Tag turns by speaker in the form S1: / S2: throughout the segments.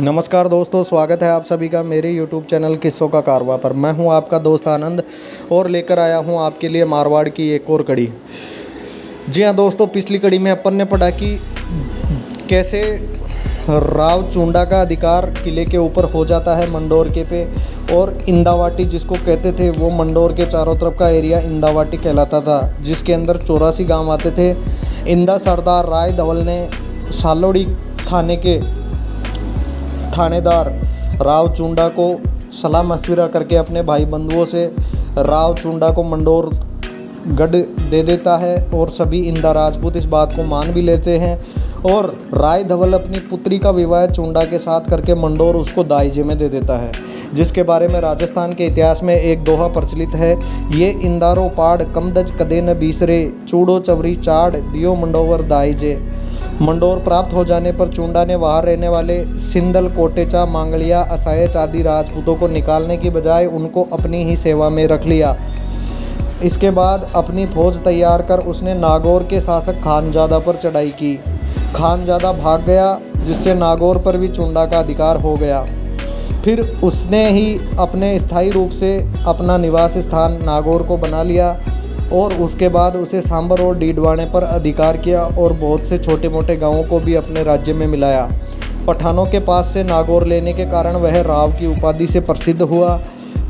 S1: नमस्कार दोस्तों, स्वागत है आप सभी का मेरे YouTube चैनल किस्सों का कारवां पर। मैं हूं आपका दोस्त आनंद और लेकर आया हूं आपके लिए मारवाड़ की एक और कड़ी। जी हां दोस्तों, पिछली कड़ी में अपन ने पढ़ा कि कैसे राव चुंडा का अधिकार किले के ऊपर हो जाता है मंडोर के पे, और इंदावाटी जिसको कहते थे वो मंडोर के चारों तरफ का एरिया इंदावाटी कहलाता था, जिसके अंदर 84 गाँव आते थे। इंदा सरदार राय धवल ने सालोड़ी थाने के थानेदार राव चुंडा को सलाह मशविरा करके अपने भाई बंधुओं से राव चुंडा को मंडोर गढ़ दे देता है, और सभी इंदा राजपूत इस बात को मान भी लेते हैं। और राय धवल अपनी पुत्री का विवाह चुंडा के साथ करके मंडोर उसको दाइजे में दे देता है, जिसके बारे में राजस्थान के इतिहास में एक दोहा प्रचलित है। ये इंदारो पाड़ कमदज कदे न बीसरे, चूड़ो चवरी चाड़ दियो मंडोवर दाइजे। मंडोर प्राप्त हो जाने पर चुंडा ने वहाँ रहने वाले सिंदल, कोटेचा, मांगलिया, असायच आदि राजपूतों को निकालने की बजाय उनको अपनी ही सेवा में रख लिया। इसके बाद अपनी फौज तैयार कर उसने नागौर के शासक खानजादा पर चढ़ाई की। खानजादा भाग गया, जिससे नागौर पर भी चुंडा का अधिकार हो गया। फिर उसने ही अपने स्थायी रूप से अपना निवास स्थान नागौर को बना लिया, और उसके बाद उसे सांबर और डीडवाने पर अधिकार किया, और बहुत से छोटे मोटे गांवों को भी अपने राज्य में मिलाया। पठानों के पास से नागौर लेने के कारण वह राव की उपाधि से प्रसिद्ध हुआ।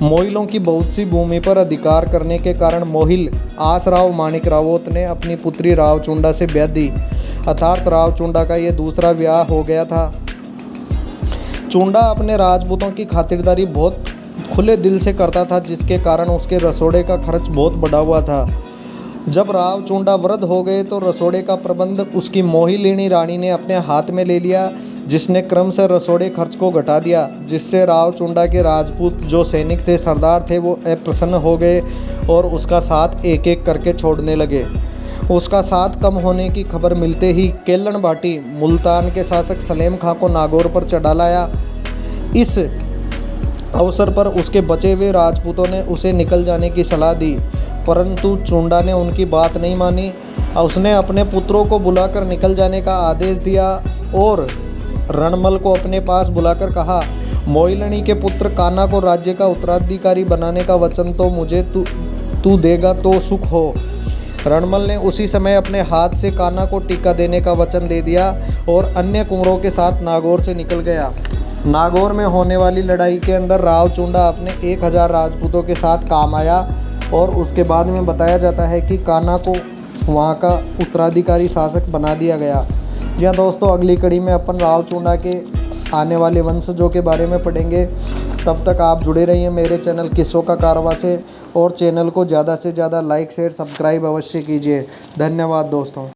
S1: मोहिलों की बहुत सी भूमि पर अधिकार करने के कारण मोहिल आसराव माणिक रावत ने अपनी पुत्री राव चुंडा से ब्याह दी, अर्थात राव चुंडा का यह दूसरा विवाह हो गया था। चुंडा अपने राजपूतों की खातिरदारी बहुत खुले दिल से करता था, जिसके कारण उसके रसोड़े का खर्च बहुत बढ़ा हुआ था। जब राव चुंडा वृद्ध हो गए तो रसोड़े का प्रबंध उसकी मोहिलिनी रानी ने अपने हाथ में ले लिया, जिसने क्रम से रसोड़े खर्च को घटा दिया, जिससे राव चुंडा के राजपूत जो सैनिक थे, सरदार थे, वो अप्रसन्न हो गए और उसका साथ एक एक करके छोड़ने लगे। उसका साथ कम होने की खबर मिलते ही केलन भाटी मुल्तान के शासक सलेम खां को नागौर पर चढ़ा लाया। इस अवसर पर उसके बचे हुए राजपूतों ने उसे निकल जाने की सलाह दी, परंतु चुंडा ने उनकी बात नहीं मानी। उसने अपने पुत्रों को बुलाकर निकल जाने का आदेश दिया और रणमल को अपने पास बुलाकर कहा, मोइलनी के पुत्र कान्हा को राज्य का उत्तराधिकारी बनाने का वचन तो मुझे तू देगा तो सुख हो। रणमल ने उसी समय अपने हाथ से कान्हा को टीका देने का वचन दे दिया और अन्य कुंवरों के साथ नागौर से निकल गया। नागौर में होने वाली लड़ाई के अंदर राव चुंडा अपने 1000 राजपूतों के साथ काम आया, और उसके बाद में बताया जाता है कि कान्हा को वहाँ का उत्तराधिकारी शासक बना दिया गया। जी हाँ दोस्तों, अगली कड़ी में अपन राव चुंडा के आने वाले वंशजों के बारे में पढ़ेंगे। तब तक आप जुड़े रहिए मेरे चैनल किस्सों का कारवां से, और चैनल को ज़्यादा से ज़्यादा लाइक शेयर सब्सक्राइब अवश्य कीजिए। धन्यवाद दोस्तों।